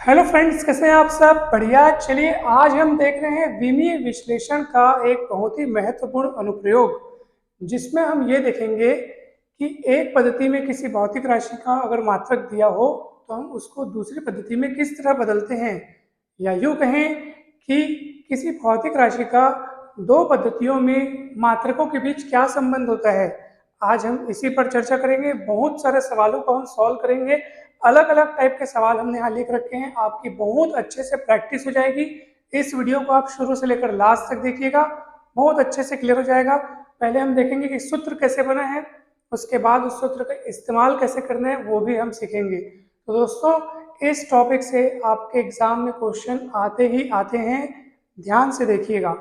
Hello friends, कैसे हैं आप सब? बढ़िया। चलिए आज हम देख रहे हैं विमीय विश्लेषण का एक बहुत ही महत्वपूर्ण अनुप्रयोग, जिसमें हम ये देखेंगे कि एक पद्धति में किसी भौतिक राशि का अगर मात्रक दिया हो तो हम उसको दूसरी पद्धति में किस तरह बदलते हैं, या यूँ कहें कि किसी भौतिक राशि का दो पद्धतियों में मात्रकों के बीच क्या संबंध होता है। आज हम इसी पर चर्चा करेंगे। बहुत सारे सवालों को हम सॉल्व करेंगे। अलग अलग टाइप के सवाल हमने यहाँ लिख रखे हैं, आपकी बहुत अच्छे से प्रैक्टिस हो जाएगी। इस वीडियो को आप शुरू से लेकर लास्ट तक देखिएगा, बहुत अच्छे से क्लियर हो जाएगा। पहले हम देखेंगे कि सूत्र कैसे बना है, उसके बाद उस सूत्र का इस्तेमाल कैसे करना है वो भी हम सीखेंगे। तो दोस्तों, इस टॉपिक से आपके एग्जाम में क्वेश्चन आते ही आते हैं, ध्यान से देखिएगा।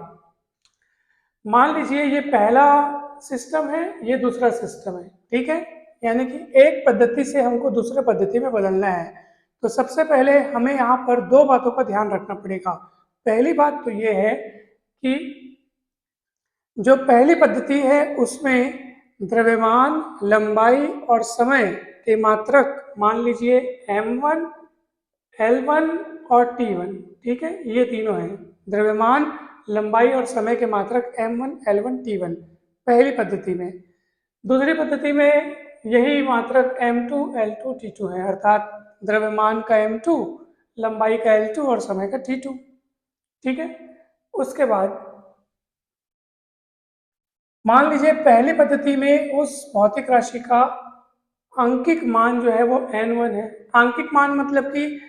मान लीजिए ये पहला सिस्टम है, ये दूसरा सिस्टम है, ठीक है। यानी कि एक पद्धति से हमको दूसरे पद्धति में बदलना है। तो सबसे पहले हमें यहाँ पर दो बातों का ध्यान रखना पड़ेगा। पहली बात तो ये है कि जो पहली पद्धति है उसमें द्रव्यमान, लंबाई और समय के मात्रक मान लीजिए m1, L1 और T1, ठीक है। ये तीनों हैं, द्रव्यमान, लंबाई और समय के मात्रक m1, L1, T1 पहली पद्धति में। दूसरी पद्धति में यही मात्रक m2, L2, T2 है, अर्थात द्रव्यमान का m2, लंबाई का L2 और समय का T2, ठीक है। उसके बाद मान लीजिए पहली पद्धति में उस भौतिक राशि का आंकिक मान जो है वो n1 है। आंकिक मान मतलब कि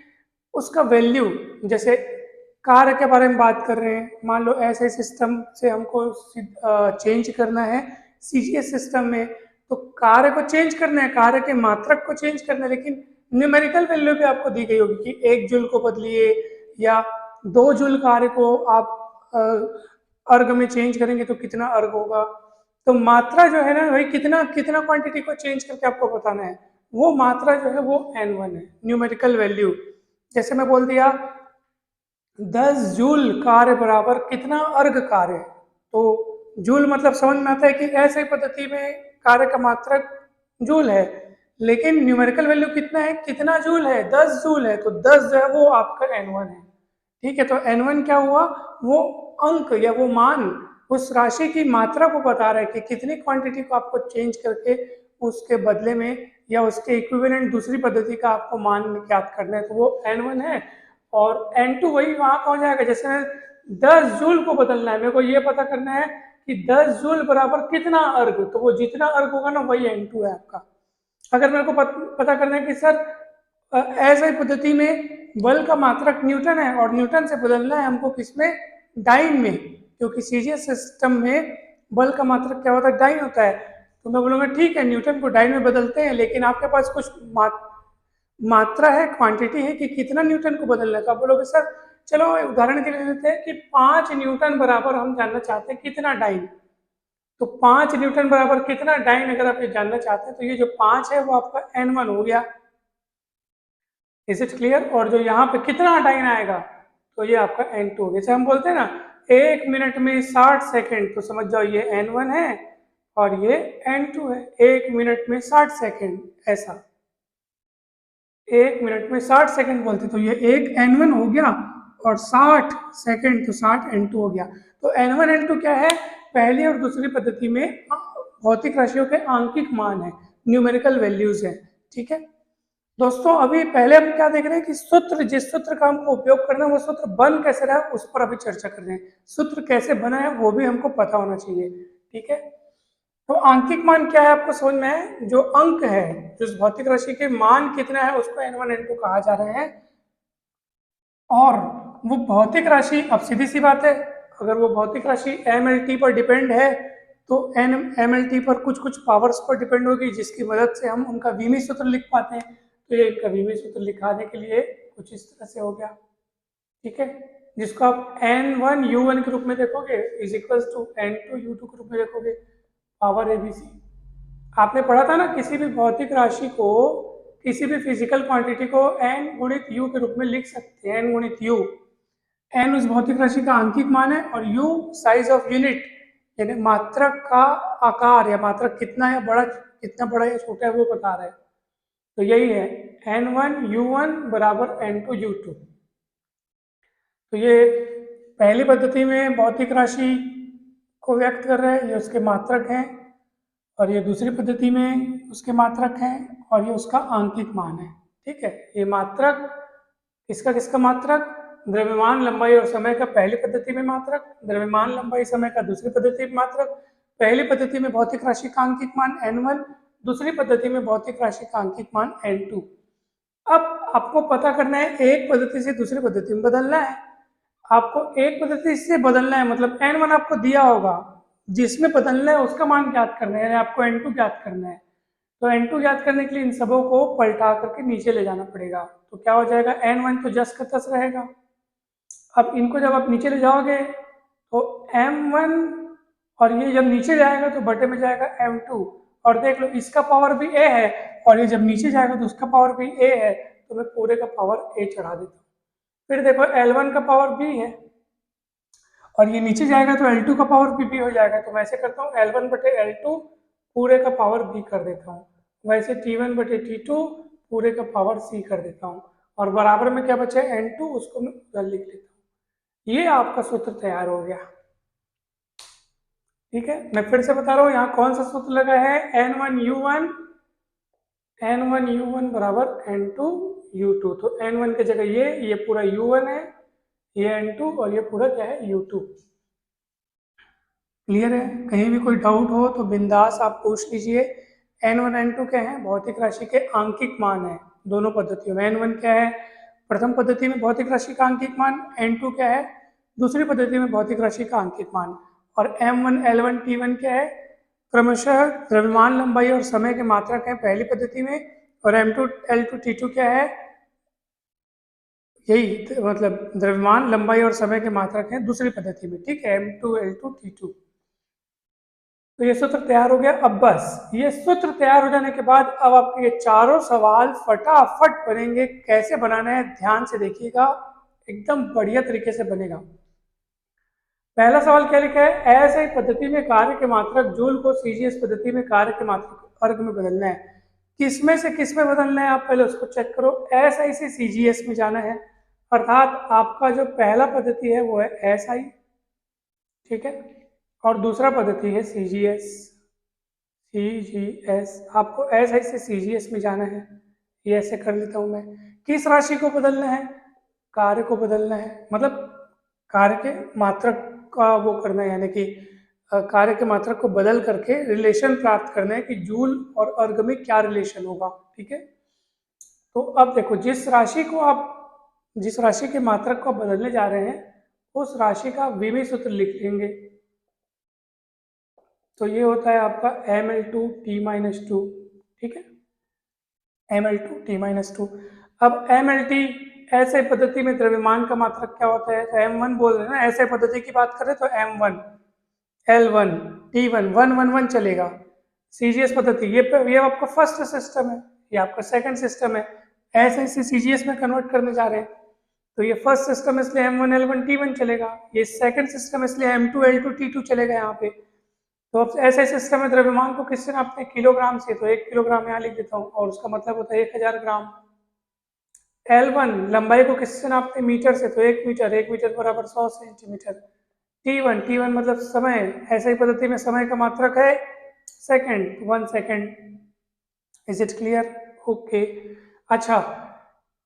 उसका वैल्यू, जैसे कार्य के बारे में बात कर रहे हैं, मान लो ऐसे सिस्टम से हमको चेंज करना है सीजीएस सिस्टम में, तो कार्य को चेंज करना है, कार्य के मात्रक को चेंज करना है, लेकिन न्यूमेरिकल वैल्यू भी आपको दी गई होगी कि 1 जूल को बदलिए या 2 जूल कार्य को आप अर्ग में चेंज करेंगे तो कितना अर्ग होगा। तो मात्रा जो है ना भाई, कितना कितना क्वांटिटी को चेंज करके आपको बताना है, वो मात्रा जो है वो n1 है, न्यूमेरिकल वैल्यू। जैसे मैं बोल दिया 10 जूल कार्य बराबर कितना अर्ग कार्य, तो जूल मतलब समझ में आता है कि ऐसे पद्धति में कार्य का मात्रक जूल है, लेकिन न्यूमेरिकल वैल्यू कितना है, कितना जूल है, 10 जूल है, तो 10 जो है वो आपका n1 है, ठीक है। तो n1 क्या हुआ, वो अंक या वो मान उस राशि की मात्रा को बता रहा है कि कितनी क्वांटिटी को आपको चेंज करके उसके बदले में या उसके इक्विवेलेंट दूसरी पद्धति का आपको मान ज्ञात करना है, तो वो n1 है। और n2 वही वहां पहुंच जाएगा, जैसे 10 जूल को बदलना है, मेरे को ये पता करना है कि 10 जूल बराबर कितना अर्ग, तो वो जितना अर्ग होगा ना वही n2 है आपका। अगर मेरे को पता करना है कि सर ऐसे पद्धति में बल का मात्रक न्यूटन है और न्यूटन से बदलना है हमको किसमें, डाइन में, क्योंकि सीजीएस सिस्टम में बल का मात्रक क्या होता है, डाइन होता है। तो मैं बोलूँगा ठीक है, न्यूटन को डाइन में बदलते हैं, लेकिन आपके पास कुछ मात्रा है, क्वांटिटी है कि कितना न्यूटन को बदलना है। तो आप बोलोगे सर चलो उदाहरण के लिए लेते हैं कि 5 न्यूटन बराबर हम जानना चाहते हैं कितना डाइन, तो 5 न्यूटन बराबर कितना डाइन अगर आप ये जानना चाहते हैं तो ये जो 5 है वो आपका n1 हो गया। Is it clear? और जो यहाँ पे कितना डाइन आएगा तो ये आपका n2 हो गया। जैसे हम बोलते हैं ना 1 मिनट में 60 सेकेंड, तो समझ जाओ ये n1 है और ये n2 है। 1 मिनट में 60 सेकेंड, ऐसा 1 मिनट में 60 सेकेंड बोलते, तो ये एक n1 हो गया और 60 सेकेंड तो 60 n2 हो गया। तो n1 n2 क्या है, पहली और दूसरी पद्धति में भौतिक राशियों के आंकिक मान है, न्यूमेरिकल वैल्यूज है, ठीक है दोस्तों। अभी पहले हम क्या देख रहे हैं कि सूत्र, जिस सूत्र का हमको उपयोग करना है वो सूत्र बन कैसे रहा है उस पर अभी चर्चा कर रहे हैं। सूत्र कैसे बना है वो भी हमको पता होना चाहिए, ठीक है। तो आंकिक मान क्या है आपको समझ में है, जो अंक है, जिस भौतिक राशि के मान कितना है उसको n1 n2 कहा जा रहा है। और वो भौतिक राशि, अब सीधी सी बात है, अगर वो भौतिक राशि mlt पर डिपेंड है तो mlt पर कुछ कुछ पावर्स पर डिपेंड होगी, जिसकी मदद से हम उनका विमीय सूत्र लिख पाते हैं। तो ये इनका विमीय सूत्र लिखाने के लिए कुछ इस तरह से हो गया, ठीक है, जिसको आप n1 u1 के रूप में देखोगे is equal to n2 u2 के रूप में देखोगे, पावर एबीसी। आपने पढ़ा था ना, किसी भी भौतिक राशि को, किसी भी फिजिकल क्वांटिटी को n गुणित u के रूप में लिख सकते हैं, n गुणित u। n उस भौतिक राशि का आंकिक मान है और u साइज ऑफ यूनिट, यानी मात्रक का आकार या मात्रक कितना है, बड़ा कितना बड़ा या छोटा है वो बता रहा है। तो यही है N1U1 बराबर N2U2। तो ये पहली पद्धति में भौतिक राशि को व्यक्त कर रहे हैं, ये उसके मात्रक हैं, और ये दूसरी पद्धति में उसके मात्रक हैं, और ये उसका आंकिक मान है। ठीक है, ये मात्रक किसका किसका मात्रक, द्रव्यमान लंबाई और समय का पहली पद्धति में मात्रक, द्रव्यमान लंबाई समय का दूसरी पद्धति में मात्रक। पहली पद्धति में भौतिक राशि का आंकिक मान N1, दूसरी पद्धति में भौतिक राशि का आंकिक मान N2। अब आपको पता करना है एक पद्धति से दूसरी पद्धति में बदलना है। आपको एक पद्धति से बदलना है, मतलब N1 आपको दिया होगा, जिसमें बदलना है उसका मान ज्ञात करना है, यानी आपको N2 ज्ञात करना है। तो N2 ज्ञात करने के लिए इन सबों को पलटा करके नीचे ले जाना पड़ेगा। तो क्या हो जाएगा, N1 तो जस का तस रहेगा। अब इनको जब आप नीचे ले जाओगे तो M1, और ये जब नीचे जाएगा तो बटे में जाएगा M2, और देख लो इसका पावर भी A है, और ये जब नीचे जाएगा तो उसका पावर भी A है, तो मैं पूरे का पावर A चढ़ा देता हूँ। फिर देखो L1 का पावर B है, और ये नीचे जाएगा तो L2 का पावर भी B हो जाएगा। तो मैं ऐसे करता हूँ L1 बटे L2 पूरे का पावर B कर देता हूँ, वैसे T1 बटे T2 पूरे का पावर C कर देता हूँ, और बराबर में क्या बचा है N2, उसको मैं उधर लिख लेता हूँ। ये आपका सूत्र तैयार हो गया। ठीक है, मैं फिर से बता रहा हूँ यहाँ कौन सा सूत्र लगा है, N1U1 बराबर N2U2। तो N1 की जगह ये पूरा U1 है, ये N2, और ये पूरा क्या है U2। क्लियर है, कहीं भी कोई डाउट हो तो बिंदास आप पूछ लीजिए। N1 N2 क्या है, भौतिक राशि के आंकिक मान है दोनों पद्धतियों में। N1 क्या है, प्रथम पद्धति में भौतिक राशि का आंकिक मान, N2 क्या है, दूसरी पद्धति में भौतिक राशि का आंकिक मान। और M1 L1 T1 क्या है, क्रमशः द्रव्यमान लंबाई और समय के मात्रक है पहली पद्धति में, और M2 L2 T2 क्या है, यही मतलब द्रव्यमान लंबाई और समय के मात्रक है दूसरी पद्धति में। ठीक है, M2 L2 T2। तो ये सूत्र तैयार हो गया। अब बस ये सूत्र तैयार हो जाने के बाद अब आपके ये चारों सवाल फटाफट बनेंगे। कैसे बनाना है ध्यान से देखिएगा, एकदम बढ़िया तरीके से बनेगा। पहला सवाल क्या लिखा है, ऐसे पद्धति में कार्य के मात्रक जूल को सीजीएस पद्धति में कार्य के मात्रक अर्ग में बदलना है। किसमें से किसमें बदलना है, आप पहले उसको चेक करो। SI से CGS में जाना है, अर्थात आपका जो पहला पद्धति है वो है SI, ठीक है, और दूसरा पद्धति है CGS। आपको SI से CGS में जाना है, ये ऐसे कर लेता हूं मैं। किस राशि को बदलना है, कार्य को बदलना है, मतलब कार्य के मात्रक का वो करना है, यानी कि कार्य के मात्रक को बदल करके रिलेशन प्राप्त करना है कि जूल और अर्ग में क्या रिलेशन होगा। ठीक है, तो अब देखो जिस राशि के मात्रक को बदलने जा रहे हैं उस राशि का विमीय सूत्र लिख लेंगे। तो ये होता है आपका ML2T-2, ठीक है, ML2T-2। अब MLT ऐसे पद्धति में द्रव्यमान का मात्रक क्या होता है, तो M1 बोल रहे हैं ना, ऐसे पद्धति की बात करें तो M1 L1 T1 1 चलेगा। CGS पद्धति ये आपका फर्स्ट सिस्टम है, ये आपका सेकंड सिस्टम है, ऐसे इसे CGS में कन्वर्ट करने जा रहे हैं। तो ये फर्स्ट सिस्टम इसलिए M1 L1 T1 चलेगा, ये सेकंड सिस्टम इसलिए M2 L2 T2 चलेगा यहाँ पे। तो अब ऐसे सिस्टम में द्रव्यमान को किससे नापते हैं, किलोग्राम से, तो 1 किलोग्राम यहाँ लिख देता हूँ, और उसका मतलब होता है 1000 ग्राम। L1 लंबाई को किससे नापते हैं, मीटर से, तो 1 मीटर बराबर 100 सेंटीमीटर। T1 मतलब समय, ऐसे ही पद्धति में समय का मात्रक है second, 1 second. Is it clear, okay. अच्छा,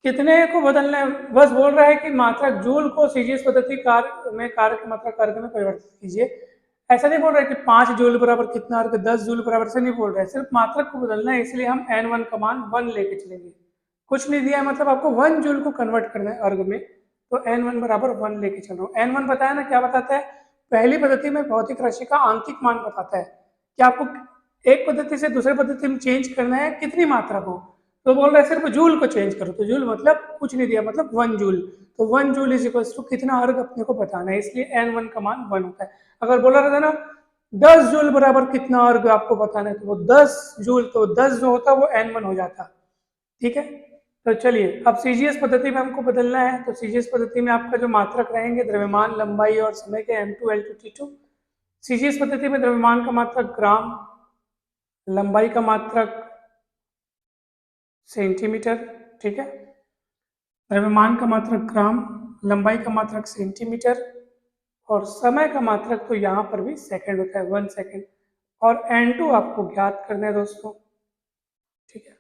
कितने को बदलना है, बस बोल रहा है कि मात्रक जूल को सीजीएस पद्धति कार्य के मात्रक अर्ग में परिवर्तित कीजिए। ऐसा नहीं बोल रहा है कि 5 जूल बराबर कितना अर्ग, 10 जूल बराबर से नहीं बोल रहा है, सिर्फ मात्रक को बदलना है, इसलिए हम N1 का मान 1 लेके चलेंगे। कुछ नहीं दिया है, मतलब आपको 1 जूल को कन्वर्ट करना है अर्ग में, तो N1 बराबर 1 लेके चल रहा हूँ। N1 बताया ना क्या बताता है, पहली पद्धति में भौतिक राशि का आंकिक मान बताता है कि आपको एक पद्धति से दूसरी पद्धति में चेंज करना है कितनी मात्रा को, तो बोल रहा है सिर्फ जूल को चेंज करो, तो जूल मतलब कुछ नहीं दिया, मतलब 1 जूल, तो 1 जूल इज इक्वल टू कितना अर्ग अपने को बताना है, इसलिए N1 का मान 1 होता है। अगर बोला रहता ना 10 जूल बराबर कितना अर्ग आपको बताना है, तो वो 10 जूल, तो 10 जो होता वो N1 हो जाता। ठीक है, तो चलिए अब सीजीएस पद्धति में हमको बदलना है, तो सीजीएस पद्धति में आपका जो मात्रक रहेंगे द्रव्यमान लंबाई और समय के M2 L2 T2। सीजीएस पद्धति में द्रव्यमान का मात्रक ग्राम, लंबाई का मात्रक सेंटीमीटर, ठीक है। द्रव्यमान का मात्रक ग्राम, लंबाई का मात्रक सेंटीमीटर और समय का मात्रक तो यहाँ पर भी सेकंड होता है, 1 सेकंड। और N2 आपको ज्ञात करना है दोस्तों, ठीक है।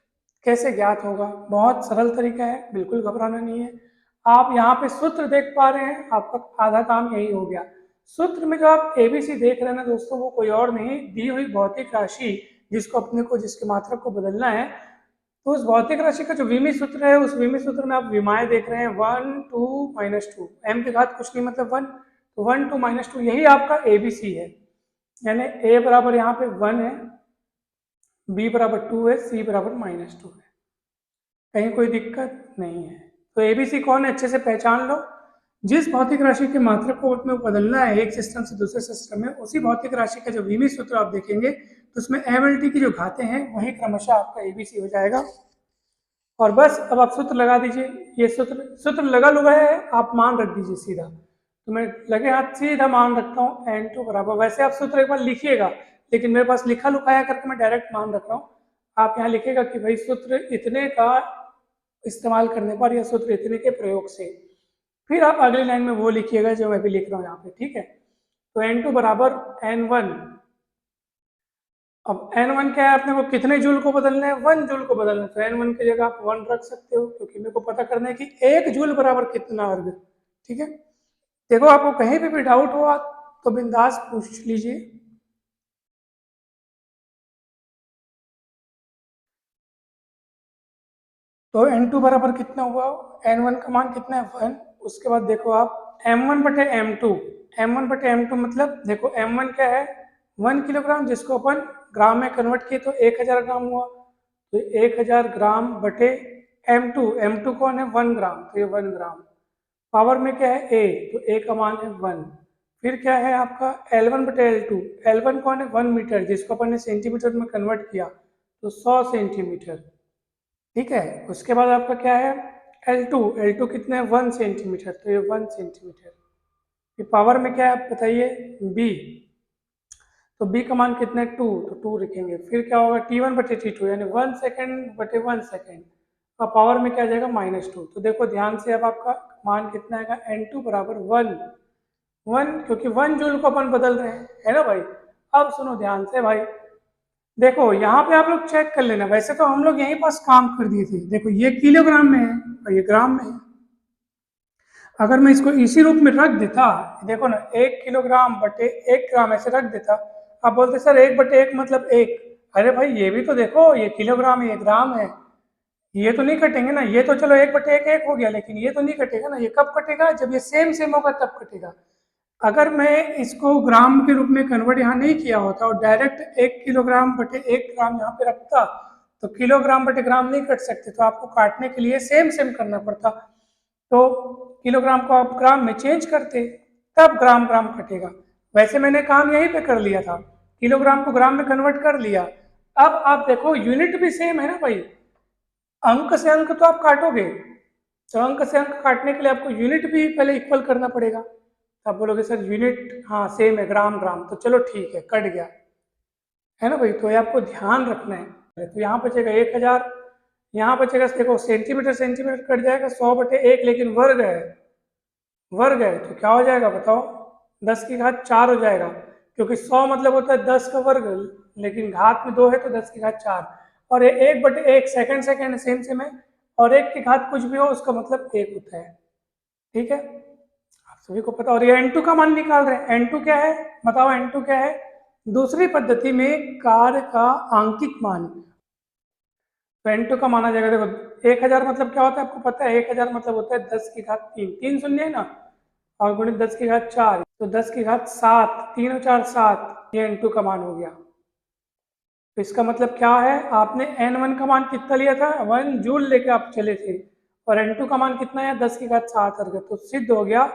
कैसे ज्ञात होगा? बहुत सरल तरीका है, बिल्कुल घबराना नहीं है। आप यहाँ पे सूत्र देख पा रहे हैं, आपका आधा काम यही हो गया। सूत्र में जो आप ABC देख रहे हैं ना दोस्तों, वो कोई और नहीं, दी हुई भौतिक राशि जिसको अपने को जिसके मात्रक को बदलना है, तो उस भौतिक राशि का जो विमी सूत्र है, उस विमी सूत्र में आप विमाएं देख रहे हैं 1 2 -2, m की घात कुछ नहीं मतलब 1, तो 1 2 -2 यही आपका ABC है। यानी a बराबर यहाँ पे 1 है, b बराबर 2 है, c बराबर -2 है। कहीं कोई दिक्कत नहीं है। तो ABC कौन है अच्छे से पहचान लो। जिस भौतिक राशि के मात्रक को अपने को बदलना है एक सिस्टम से दूसरे सिस्टम में, उसी भौतिक राशि का जो विमी सूत्र आप देखेंगे तो उसमें MLT की जो घातें हैं वही क्रमशः आपका ABC हो जाएगा। और बस अब आप सूत्र लगा दीजिए। ये सूत्र लगा लुगा है, आप मान रख दीजिए सीधा। तो मैं लगे हाथ सीधा मान रखता हूँ N2 बराबर, वैसे आप सूत्र एक बार लिखिएगा, लेकिन मेरे पास लिखा लुकाया करके मैं डायरेक्ट मान रख रहा हूँ। आप यहाँ लिखिएगा कि भाई सूत्र इतने का इस्तेमाल करने पर या सूत्र इतने के प्रयोग से, फिर आप अगली लाइन में वो लिखिएगा जो मैं भी लिख रहा हूँ यहाँ पे, ठीक है। तो N2 बराबर N1। अब N1 क्या है, अपने को कितने जूल को बदलना है? 1 जूल को बदलना है। तो N1 की जगह आप 1 रख सकते हो, क्योंकि मेरे को पता करना है कि 1 जूल बराबर कितना अर्ग, ठीक है। देखो आपको कहीं भी डाउट हुआ तो बिंदास पूछ लीजिए। तो N2 बराबर कितना हुआ? N1 का मान कितना है? 1। उसके बाद देखो आप M1 बटे M2, M1 बटे M2 मतलब देखो M1 क्या है? 1 किलोग्राम, जिसको अपन ग्राम में कन्वर्ट किए तो 1000 ग्राम हुआ। तो 1000 ग्राम बटे M2, M2 कौन है? 1 ग्राम, तो ये 1 ग्राम। पावर में क्या है? A, तो A का मान है 1। फिर क्या है आपका L1 बटे L2, L1 कौन है? 1 मीटर, जिसको अपन ने सेंटीमीटर में कन्वर्ट किया तो 100 सेंटीमीटर, ठीक है। उसके बाद आपका क्या है? L2, L2 कितना है? 1 सेंटीमीटर, तो ये 1 सेंटीमीटर। फिर पावर में क्या है आप बताइए? B, तो B का मान कितना है? 2, तो 2 लिखेंगे। फिर क्या होगा? T1 बटे T2, यानी 1 सेकेंड बटे 1 सेकेंड, और पावर में क्या आ जाएगा? -2। तो देखो ध्यान से, अब आपका मान कितना आएगा? N2 बराबर 1, क्योंकि 1 जूल को अपन बदल रहे हैं, है ना भाई। अब सुनो ध्यान से भाई, देखो यहाँ पे आप लोग चेक कर लेना, वैसे तो हम लोग यहीं पास काम कर दिए थे। देखो ये किलोग्राम में है और ये ग्राम में है। अगर मैं इसको इसी रूप में रख देता, देखो ना, 1 किलोग्राम बटे 1 ग्राम ऐसे रख देता, आप बोलते सर 1 बटे 1 मतलब 1। अरे भाई ये भी तो देखो, ये किलोग्राम है, ये ग्राम है, ये तो नहीं कटेंगे ना। ये तो चलो 1 बटे 1 1 हो गया, लेकिन ये तो नहीं कटेगा ना। ये कब कटेगा? जब ये सेम सेम होगा तब कटेगा। अगर मैं इसको ग्राम के रूप में कन्वर्ट यहाँ नहीं किया होता और डायरेक्ट 1 किलोग्राम बटे 1 ग्राम यहाँ पे रखता, तो किलोग्राम बटे ग्राम नहीं कट सकते, तो आपको काटने के लिए सेम सेम करना पड़ता। तो किलोग्राम को आप ग्राम में चेंज करते, तब ग्राम ग्राम कटेगा। वैसे मैंने काम यहीं पे कर लिया था, किलोग्राम को ग्राम में कन्वर्ट कर लिया। अब आप देखो यूनिट भी सेम है ना भाई, अंक से अंक तो आप काटोगे, तो अंक से अंक काटने के लिए आपको यूनिट भी पहले इक्वल करना पड़ेगा। आप बोलोगे सर यूनिट हाँ सेम है, ग्राम ग्राम, तो चलो ठीक है, कट गया, है ना भाई। तो ये आपको ध्यान रखना है। तो यहाँ बचेगा 1000, यहाँ बचेगा देखो सेंटीमीटर सेंटीमीटर कट जाएगा 100 बटे 1, लेकिन वर्ग है, वर्ग है, तो क्या हो जाएगा बताओ? 10 की घात 4 हो जाएगा, क्योंकि 100 मतलब होता है 10 का वर्ग, लेकिन घात में 2 है तो 10 की घात 4। और ये 1 बटे 1 सेकंड सेकंड सेम सेम है, और 1 की घात कुछ भी हो उसका मतलब 1 होता है, ठीक है, आप सभी को पता। और ये N2 का मान निकाल रहे हैं। N2 क्या है बताओ? N2 क्या है? दूसरी पद्धति में कार्य का आंकिक मान। तो N2 का माना जाएगा, देखो 1000 मतलब क्या होता है आपको पता है? 1000 मतलब होता है 10 की घात 3, 3 शून्य है ना, और गुणित 10 की घात 4, तो 10 की घात 7, 3 और 4 7, ये N2 का मान हो गया। तो इसका मतलब क्या है? आपने N1 का मान कितना लिया था? 1 जूल लेके आप चले थे, और N2 का मान कितना है? 10 की घात 7 अर्ग। तो सिद्ध हो गया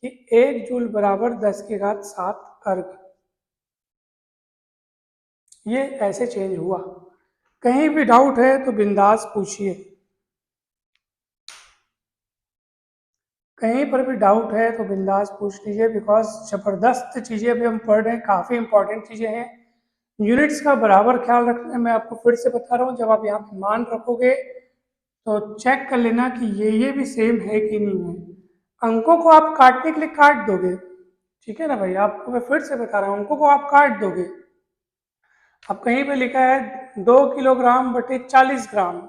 कि 1 जूल बराबर 10 की घात 7 अर्ग। ये ऐसे चेंज हुआ। कहीं भी डाउट है तो बिंदास पूछिए, कहीं पर भी डाउट है तो बिंदास पूछ लीजिए, बिकॉज जबरदस्त चीज़ें अभी हम पढ़ रहे हैं, काफ़ी इंपॉर्टेंट चीज़ें हैं। यूनिट्स का बराबर ख्याल रखना है। मैं आपको फिर से बता रहा हूँ, जब आप यहाँ पे मान रखोगे तो चेक कर लेना कि ये भी सेम है कि नहीं है। अंकों को आप काटने के लिए काट दोगे, ठीक है ना भाई, आपको मैं फिर से बता रहा हूँ, अंकों को आप काट दोगे। अब कहीं पे लिखा है 2 किलोग्राम/40 ग्राम,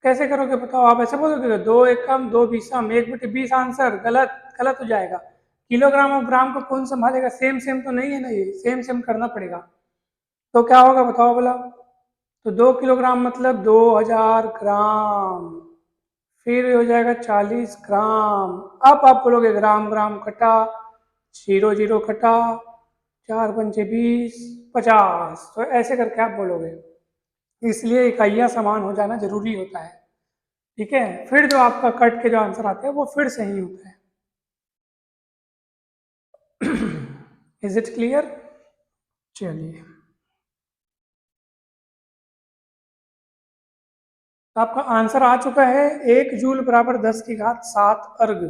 कैसे करोगे बताओ? आप ऐसे बोलोगे 2 एकम 2 बीसम 1/20 आंसर, गलत गलत हो जाएगा। किलोग्राम और ग्राम को कौन संभालेगा? सेम सेम तो नहीं है ना, ये सेम सेम करना पड़ेगा। तो क्या होगा बताओ बोला? तो 2 किलोग्राम मतलब 2000 ग्राम, फिर हो जाएगा 40 ग्राम। अब आप बोलोगे ग्राम ग्राम कटा, जीरो जीरो कटा, 4 पंचे 20, 50, तो ऐसे करके आप बोलोगे। इसलिए इकाइयाँ समान हो जाना जरूरी होता है, ठीक है। फिर जो आपका कट के जो आंसर आता है वो फिर सही होता है। Is it clear? चलिए, तो आपका आंसर आ चुका है 1 जूल बराबर 10 की घात 7 अर्ग,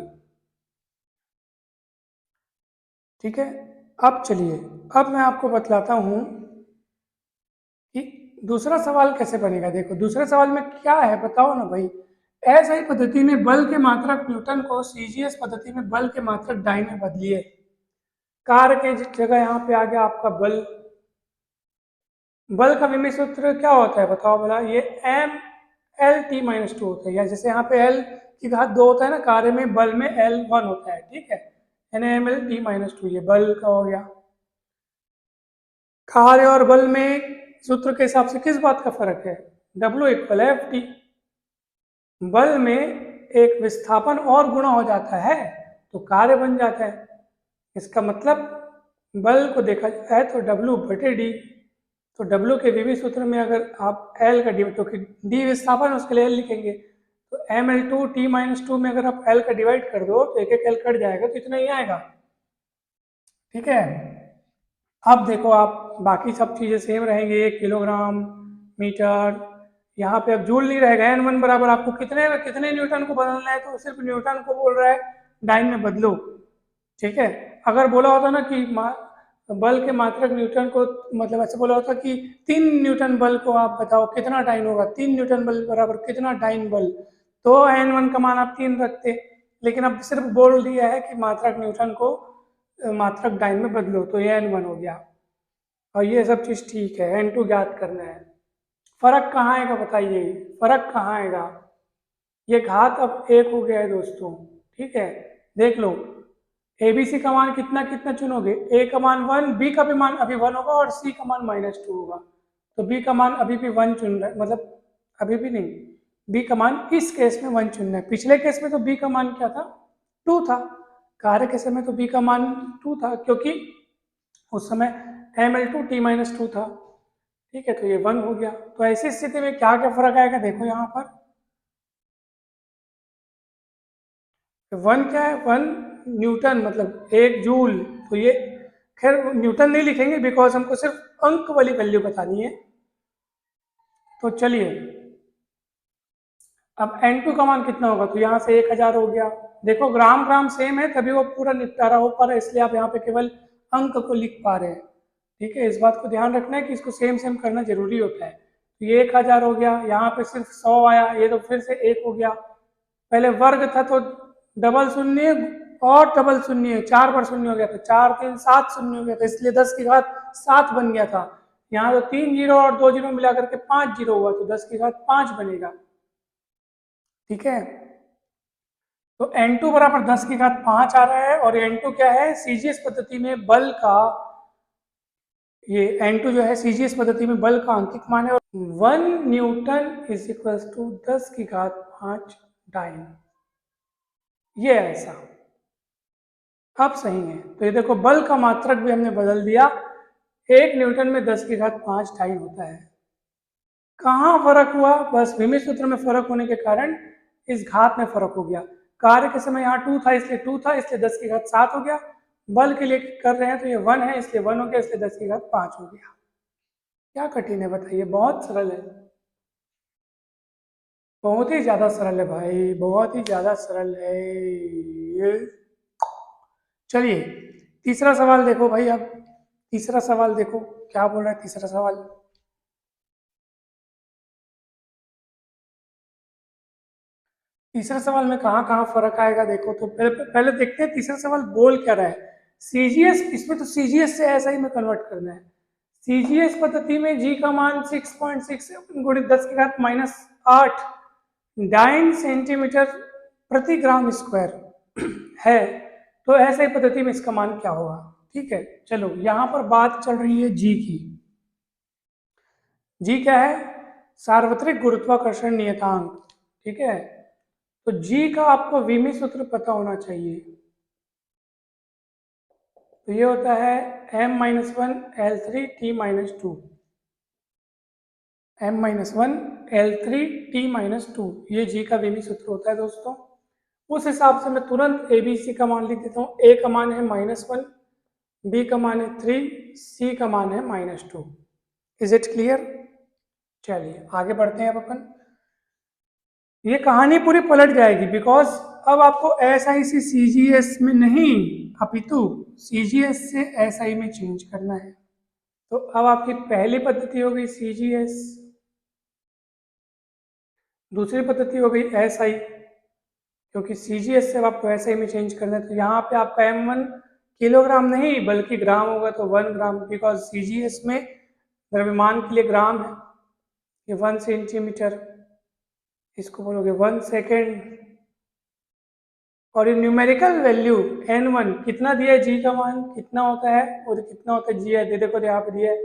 ठीक है। अब चलिए, अब मैं आपको बतलाता हूं कि दूसरा सवाल कैसे बनेगा। देखो दूसरे सवाल में क्या है बताओ ना भाई। ऐसा ही पद्धति में बल के मात्रक न्यूटन को सीजीएस पद्धति में बल के मात्रक डाइन में बदलिए। कार्य के जगह यहाँ पे आ गया आपका बल। बल का विमीय सूत्र क्या होता है बताओ भला? ये m/L/t-2 होता है, या जैसे यहाँ पे L की घात 2 होता है ना कार्य में, बल में L1 होता है, ठीक है। यानी mL/t-2, ये बल का हो गया। कार्य और बल में सूत्र के हिसाब से किस बात का फर्क है? W=Ft। बल में एक विस्थापन और गुणा हो जाता है तो कार्य बन जाता है। इसका मतलब बल को देखा जाए तो W/d, तो W के विभव सूत्र में अगर आप L का डी, तो डी विस्थापन उसके लिए L लिखेंगे, तो mL/t-2 में अगर आप L का डिवाइड कर दो तो एक एक L कट जाएगा, तो इतना ही आएगा, ठीक है। अब देखो आप बाकी सब चीज़ें सेम रहेंगे, किलोग्राम, मीटर, यहाँ पे अब जूल नहीं रहेगा। n1 बराबर आपको कितने कितने न्यूटन को बदलना है, तो सिर्फ न्यूटन को बोल रहा है डाइन में बदलो, ठीक है। अगर बोला होता ना कि बल के मात्रक न्यूटन को, मतलब ऐसे बोला होता कि 3 न्यूटन बल को आप बताओ कितना डाइन होगा, 3 न्यूटन बल बराबर कितना डाइन बल, तो n1 का मान आप 3 रखते। लेकिन अब सिर्फ बोल दिया है कि मात्रक न्यूटन को मात्रक डाइन में बदलो, तो ये n1 हो गया। और ये सब चीज़ ठीक है, n2 ज्ञात करना है। फर्क कहाँ आएगा बताइए? फर्क कहाँ आएगा? ये घात अब 1 हो गया है दोस्तों, ठीक है। देख लो, ए बी सी का मान कितना कितना चुनोगे? ए का मान 1, बी का भी मान अभी 1 होगा और सी का मान -2 होगा, तो बी का मान अभी भी 1 चुन रहा है, मतलब अभी भी नहीं, बी का मान इस केस में 1 चुनना है। पिछले केस में तो बी का मान क्या था? 2 था। कार्य के समय तो बी का मान 2 था, क्योंकि उस समय mL/t-2 था, ठीक है, तो ये 1 हो गया। तो ऐसी स्थिति में क्या क्या फर्क आएगा देखो यहाँ पर। 1 क्या है? 1 न्यूटन मतलब 1 जूल, तो ये खैर न्यूटन नहीं लिखेंगे बिकॉज हमको सिर्फ अंक वाली वैल्यू बतानी है। तो चलिए, अब n2 का मान कितना होगा? तो यहाँ से 1000 हो गया। देखो ग्राम ग्राम सेम है तभी वो पूरा निपटारा हो पा रहा है, इसलिए आप यहाँ पे केवल अंक को लिख पा रहे हैं, ठीक है। इस बात को ध्यान रखना है कि इसको सेम सेम करना जरूरी होता है। तो ये 1000 हो गया, यहाँ पे सिर्फ 100 आया, ये तो फिर से 1 हो गया। पहले वर्ग था तो डबल शून्य और डबल शून्य, 4 बार शून्य हो गया था, 4 3 7 शून्य हो गया था, इसलिए 10 की घात 7 बन गया था। यहाँ तो 3 जीरो और 2 जीरो मिला करके 5 जीरो हुआ, तो 10 की घात 5 बनेगा, ठीक है। तो n2 बराबर 10 की घात 5 आ रहा है, और n2 क्या है? सीजीएस पद्धति में बल का, ये n2 जो है सीजीएस पद्धति में बल का अंकित मान है, और 1 न्यूटन इज इक्वल टू 10 की घात 5 डाइन, ये ऐसा। अब सही है, तो ये देखो बल का मात्रक भी हमने बदल दिया, 1 न्यूटन में 10 की घात 5 डाइन होता है। कहाँ फर्क हुआ? बस विमीय सूत्र में फर्क होने के कारण इस घात में फर्क हो गया। कार्य के समय यहाँ 2 था इसलिए 2 था, इसलिए 10 की घात 7 हो गया। बल के लिए कर रहे हैं तो ये 1 है इसलिए 1 हो गया, इसलिए 10 की घात 5 हो गया। क्या कठिन है बताइए? बहुत सरल है, बहुत ही ज्यादा सरल है भाई, बहुत ही ज्यादा सरल है ये। चलिए तीसरा सवाल देखो भाई। अब तीसरा सवाल देखो क्या बोल रहा है तीसरा सवाल। तीसरे सवाल में कहाँ कहाँ फर्क आएगा देखो, तो पहले देखते हैं तीसरा सवाल बोल क्या रहा है। सीजीएस, इसमें तो सीजीएस से एसआई में कन्वर्ट करना है। सीजीएस पद्धति में जी का मान 6.67 गुणित 10 की घात -8 डाइन सेंटीमीटर प्रति ग्राम स्क्वायर है, तो एसआई पद्धति में इसका मान क्या होगा। ठीक है, चलो यहाँ पर बात चल रही है जी की। जी क्या है? सार्वत्रिक गुरुत्वाकर्षण नियतांक। ठीक है, तो जी का आपको विमी सूत्र पता होना चाहिए। तो ये होता है m-1 L3 T-2, m-1 L3 T-2, ये जी का विमी सूत्र होता है दोस्तों। उस हिसाब से मैं तुरंत ABC का मान लिख देता हूँ। A का मान है -1, B का मान है 3, C का मान है -2। Is it clear? चलिए आगे बढ़ते हैं अब अपन। ये कहानी पूरी पलट जाएगी, बिकॉज अब आपको SI से CGS में नहीं अपितु CGS से SI में चेंज करना है। तो अब आपकी पहली पद्धति हो गई CGS, दूसरी पद्धति हो गई SI, क्योंकि CGS से अब आपको SI में चेंज करना है। तो यहाँ पे आपका M1 किलोग्राम नहीं बल्कि ग्राम होगा, तो 1 ग्राम, बिकॉज CGS में द्रव्यमान के लिए ग्राम है। ये 1 सेंटीमीटर, इसको बोलोगे 1 सेकेंड। और ये न्यूमेरिकल वैल्यू n1 कितना दिया है, जी का मान कितना होता है और कितना होता है जी है, देखो यहाँ पे दिया है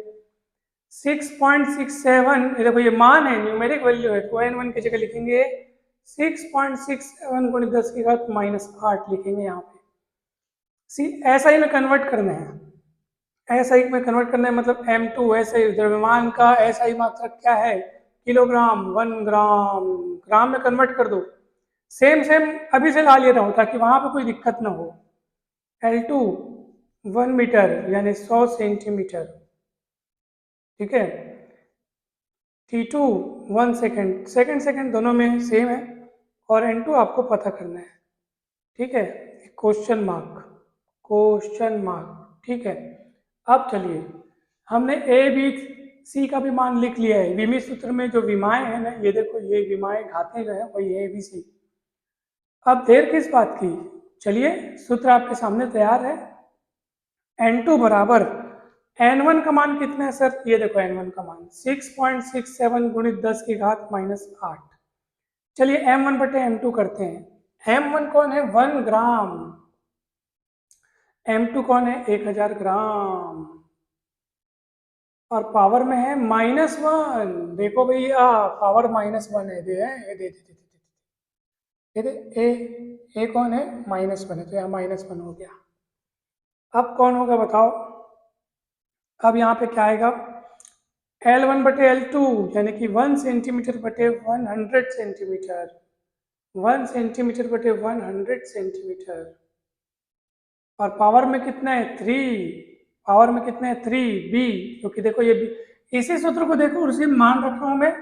6.67। देखो ये मान है, न्यूमेरिक वैल्यू है, तो n1 की जगह लिखेंगे 6.67 गुणित 10 की घात -8 लिखेंगे यहाँ पे। SI में कन्वर्ट करना है, SI में कन्वर्ट करना है, मतलब M2 SI द्रव्यमान का SI मात्रक क्या है, किलोग्राम, 1 ग्राम, ग्राम में कन्वर्ट कर दो। सेम अभी से ला ले रहा हूं ताकि वहां पे कोई दिक्कत ना हो। L2 1 मीटर यानी 100 सेंटीमीटर। ठीक है, T2 1 सेकेंड, सेकेंड दोनों में सेम है, और N2 आपको पता करना है। ठीक है, क्वेश्चन मार्क। ठीक है, अब चलिए हमने ABC का भी मान लिख लिया है। विमी सूत्र में जो विमाएं है ना, ये देखो ये विमाएं घातें जो है वही है ABC। अब देर किस बात की, चलिए सूत्र आपके सामने तैयार है। N2 बराबर N1 का मान कितना है सर, ये देखो N1 का मान 6.67 गुणित 10 की घात -8। चलिए M1 बटे M2 करते हैं। M1 कौन है, 1 ग्राम, M2 कौन है, 1000 ग्राम, और पावर में है -1। देखो भैया पावर -1 है, ए कौन है, -1 है, तो यहाँ -1 हो गया। अब कौन होगा बताओ, अब यहाँ पे क्या आएगा, L1 बटे L2 यानी कि 1 सेंटीमीटर बटे 100 सेंटीमीटर, 1 सेंटीमीटर बटे 100 सेंटीमीटर, और पावर में कितना है 3, पावर में कितना है 3B, क्योंकि देखो ये इसी सूत्र को देखो और उसी मान रख रहा हूँ मैं।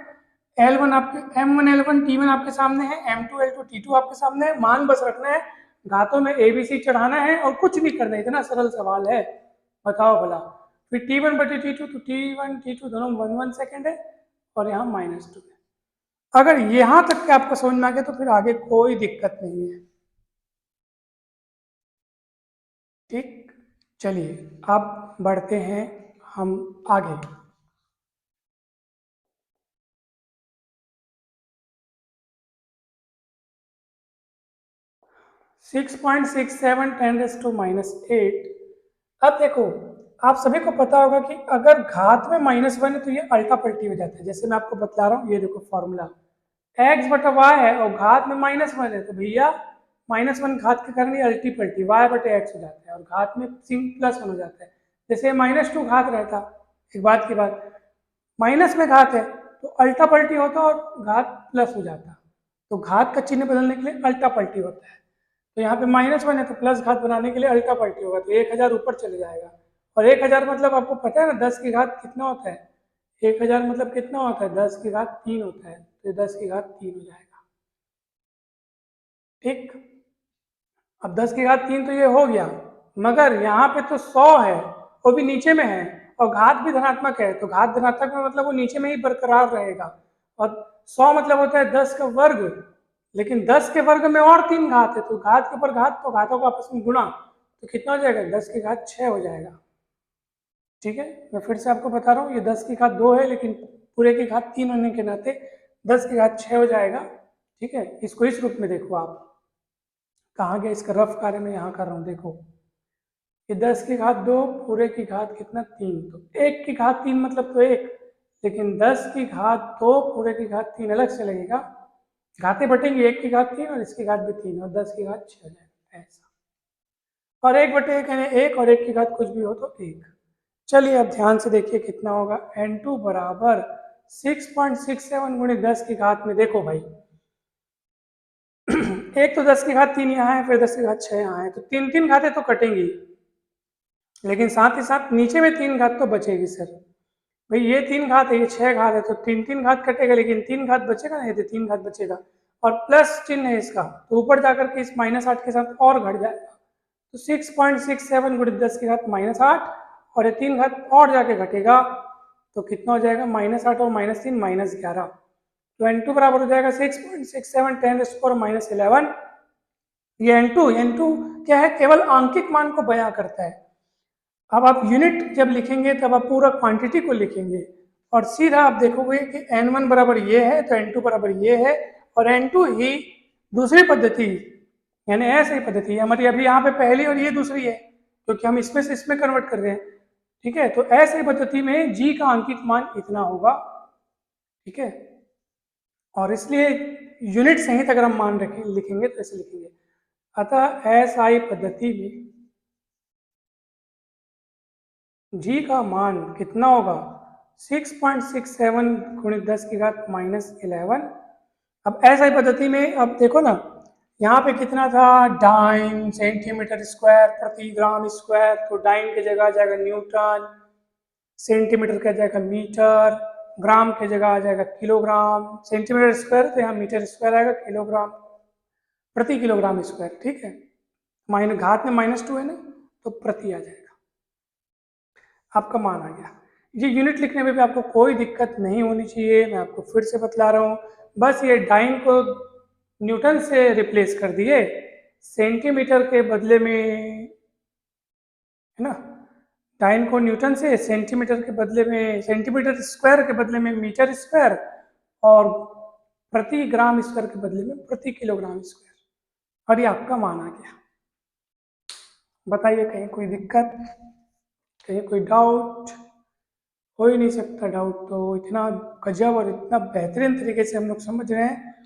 L1 आपके M1 L1 T1 आपके सामने है, M2 L2 T2 आपके सामने है, मान बस रखना है, घातों में ABC चढ़ाना है और कुछ नहीं करना है, इतना सरल सवाल है। बताओ भला, फिर T1 बटे T2, तो T1 T2 दोनों 1 सेकेंड है, और यहाँ -2 है। अगर यहाँ तक के आपको समझ में आ गया तो फिर आगे कोई दिक्कत नहीं है। ठीक, चलिए अब बढ़ते हैं हम आगे। -6.67 10⁻⁸। अब देखो आप सभी को पता होगा कि अगर घात में -1 है तो ये अल्टा पल्टी हो जाता है। जैसे मैं आपको बतला रहा हूँ, ये देखो फॉर्मूला x बटा y है और घात में -1 है, तो भैया -1 घात के कारण ये अल्टी पल्टी y बटे x हो जाता है, और घात में +1 हो जाता है। जैसे -2 घात रहता, एक बात की बात, माइनस में घात है तो अल्टा पल्टी होता और घात प्लस हो जाता, तो घात का चिन्ह बदलने के लिए अल्टा पल्टी होता है। तो यहाँ पे -1 है तो प्लस घात बनाने के लिए अल्टा पल्टी होगा, तो 1000 ऊपर चले जाएगा, और 1000 मतलब आपको पता है ना 10 की घात कितना होता है, 1000 मतलब कितना होता है, 10 की घात 3 होता है, तो 10 की घात 3 हो जाएगा। ठीक, अब 10 की घात 3 तो ये हो गया, मगर यहाँ पे तो 100 है, वो भी नीचे में है, और घात भी धनात्मक है, तो घात धनात्मक में मतलब वो नीचे में ही बरकरार रहेगा, और 100 मतलब होता है 10 का वर्ग, लेकिन 10 के वर्ग में और 3 घात है, तो घात के ऊपर घात, तो घातों को आपस में गुणा, तो कितना हो जाएगा, 10 की घात 6 हो जाएगा। ठीक है, मैं फिर से आपको बता रहा हूँ, ये 10 की घात 2 है, लेकिन पूरे की घात 3 होने के नाते 10 की घात 6 हो जाएगा। ठीक है, इसको इस रूप में देखो आप, कहाँ गया इसका रफ कार्य मैं यहाँ कर रहा हूँ, देखो ये 10 की घात 2 पूरे की घात कितना 3, तो 1 की घात 3 मतलब तो 1, लेकिन 10 की घात 2 पूरे की घात 3 अलग से लगेगा, घातें बटेंगी, 1 की घात 3 और इसकी घात भी 3 और 10 की घात 6 हो जाएगा ऐसा। और 1/1 यानी 1 और 1 की घात कुछ भी हो तो 1। चलिए अब ध्यान से देखिए कितना होगा, n2 बराबर 6.67 गुणित 10 की घात में, देखो भाई एक तो 10 की घात 3 यहाँ है, फिर 10 की घात 6 यहाँ है, तो 3 घातें तो कटेंगी, लेकिन साथ ही साथ नीचे में 3 घात तो बचेगी सर। भाई ये 3 घात है, ये 6 घात है, तो 3 घात कटेगा, लेकिन 3 घात बचेगा ना, ये 3 घात बचेगा, और प्लस चिन्ह है इसका, तो ऊपर जाकर के इस -8 के साथ और घट जाएगा, तो 6.67 गुणित 10 की घात -8, और ये 3 घात और जाके घटेगा, तो कितना हो जाएगा, -8 और -3 -11, तो n2 बराबर हो जाएगा 6.67 10⁻11। ये n2 क्या है, केवल आंकिक मान को बयां करता है। अब आप यूनिट जब लिखेंगे तब आप पूरा क्वांटिटी को लिखेंगे, और सीधा आप देखोगे कि n1 बराबर ये है तो n2 बराबर ये है, और n2 ही दूसरी पद्धति यानी ऐसी पद्धति है हमारी, अभी यहाँ पे पहली और ये दूसरी है, क्योंकि हम इसमें से इसमें कन्वर्ट कर रहे हैं। ठीक है, तो ऐसी पद्धति में g का अंकित मान इतना होगा। ठीक है, और इसलिए यूनिट सहित अगर हम मान रखें लिखेंगे तो ऐसे लिखेंगे, अतः ऐसा पद्धति में जी का मान कितना होगा, 6.67 गुणित 10 की घात -11। अब ऐसा पद्धति में अब देखो ना, यहाँ पे कितना था, डाइन सेंटीमीटर स्क्वायर प्रति ग्राम स्क्वायर, तो डाइन की जगह आ जाएगा न्यूटन, सेंटीमीटर की जगह मीटर, ग्राम की जगह आ जाएगा किलोग्राम, सेंटीमीटर स्क्वायर तो यहाँ मीटर स्क्वायर आएगा, किलोग्राम प्रति किलोग्राम स्क्वायर। ठीक है, माइनस घात में -2 है ना, तो प्रति आ जाएगा, आपका मान आ गया। ये यूनिट लिखने में भी आपको कोई दिक्कत नहीं होनी चाहिए, मैं आपको फिर से बतला रहा हूँ, बस ये डाइन को न्यूटन से रिप्लेस कर दिए, सेंटीमीटर के बदले में, है ना, डाइन को न्यूटन से सेंटीमीटर के बदले में, सेंटीमीटर स्क्वायर के बदले में मीटर स्क्वायर, और प्रति ग्राम स्क्वायर के बदले में प्रति किलोग्राम स्क्वायर, और ये आपका मान आ गया। बताइए कहीं कोई दिक्कत, कहीं कोई डाउट? हो ही नहीं सकता डाउट, तो इतना गजब और इतना बेहतरीन तरीके से हम लोग समझ रहे हैं।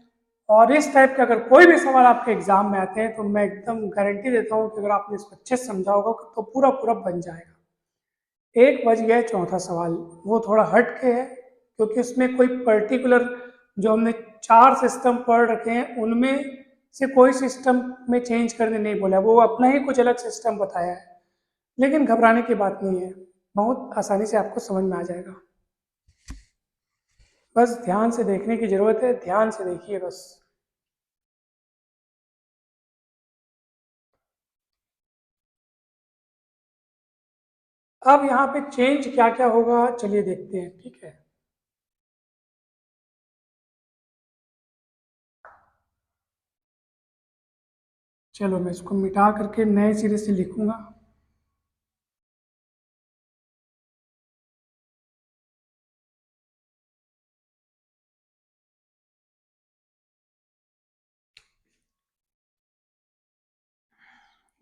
और इस टाइप के अगर कोई भी सवाल आपके एग्जाम में आते हैं तो मैं एकदम गारंटी देता हूँ कि अगर आपने इसको अच्छे से समझा होगा तो पूरा पूरा बन जाएगा। एक बच गया चौथा सवाल, वो थोड़ा हट के है, क्योंकि उसमें कोई पर्टिकुलर जो हमने 4 सिस्टम पढ़ रखे हैं उनमें से कोई सिस्टम में चेंज करने नहीं बोला, वो अपना ही कुछ अलग सिस्टम बताया है, लेकिन घबराने की बात नहीं है, बहुत आसानी से आपको समझ में आ जाएगा। बस ध्यान से देखने की जरूरत है, ध्यान से देखिए बस। अब यहाँ पे चेंज क्या क्या होगा चलिए देखते हैं। ठीक है, चलो मैं इसको मिटा करके नए सिरे से लिखूंगा।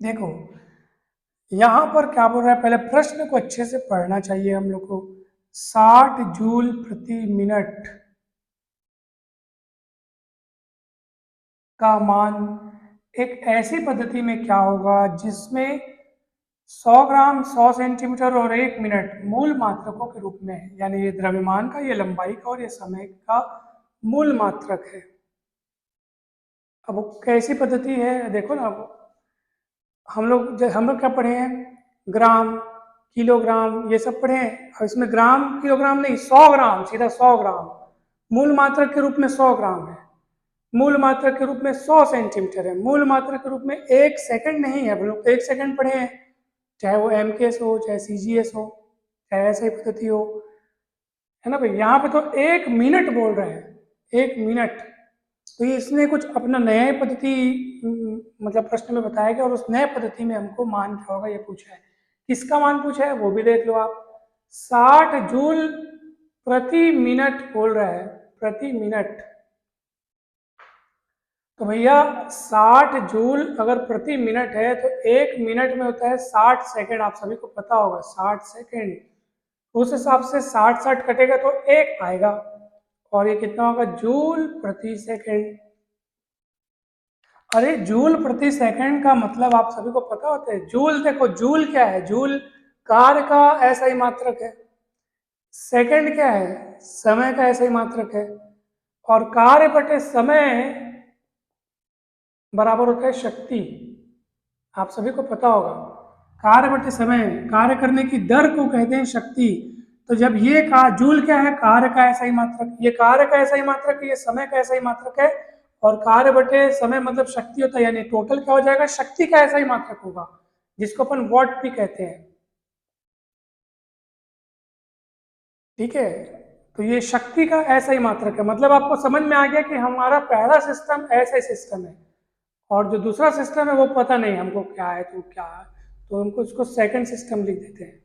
देखो यहाँ पर क्या बोल रहा है, पहले प्रश्न को अच्छे से पढ़ना चाहिए हम लोग को। 60 जूल प्रति मिनट का मान एक ऐसी पद्धति में क्या होगा जिसमें 100 ग्राम 100 सेंटीमीटर और 1 मिनट मूल मात्रकों के रूप में है, यानी ये द्रव्यमान का, ये लंबाई का और ये समय का मूल मात्रक है। अब वो कैसी पद्धति है देखो ना, अब हम लोग क्या पढ़े हैं, ग्राम किलोग्राम ये सब पढ़े हैं, और इसमें ग्राम किलोग्राम नहीं, 100 ग्राम, सीधा 100 ग्राम मूल मात्रक के रूप में 100 ग्राम है, मूल मात्रक के रूप में 100 सेंटीमीटर है, मूल मात्रक के रूप में 1 सेकंड नहीं है, हम लोग 1 सेकंड पढ़े हैं, चाहे वो MKS हो चाहे CGS हो चाहे ऐसी पद्धति हो, है ना भाई। यहाँ पे तो 1 मिनट बोल रहे हैं, 1 मिनट, तो ये इसने कुछ अपना नया ही पद्धति मतलब प्रश्न में बताया गया, और उस नए पद्धति में हमको मान क्या होगा ये पूछा है। किसका मान पूछा है वो भी देख लो आप। 60 जूल प्रति मिनट बोल रहा है, प्रति मिनट। तो भैया 60 जूल अगर प्रति मिनट है तो 1 मिनट में होता है 60 सेकंड, आप सभी को पता होगा 60 सेकंड। उस हिसाब से 60 कटेगा तो 1 आएगा, और ये कितना होगा जूल प्रति सेकंड। अरे जूल प्रति सेकंड का मतलब आप सभी को पता होता है। जूल देखो, जूल क्या है, जूल कार्य का ऐसा ही मात्रक है। सेकंड क्या है, समय का ऐसा ही मात्रक है। और कार्य बटे समय बराबर होता है शक्ति, आप सभी को पता होगा। कार्य बटे समय, कार्य करने की दर को कहते हैं शक्ति। तो जब ये कहा जूल क्या है, कार्य का ऐसा ही मात्रक, ये कार्य का ऐसा ही मात्रक है, ये समय का ऐसा ही मात्रक है, और कार्य बटे समय मतलब शक्ति होता है, यानी टोटल क्या हो जाएगा, शक्ति का ऐसा ही मात्रक होगा, जिसको अपन वॉट भी कहते हैं। ठीक है, तो ये शक्ति का ऐसा ही मात्रक है। मतलब आपको समझ में आ गया कि हमारा पहला सिस्टम ऐसा ही सिस्टम है, और जो दूसरा सिस्टम है वो पता नहीं हमको क्या है तो क्या है, तो हमको उसको सेकंड सिस्टम लिख देते हैं,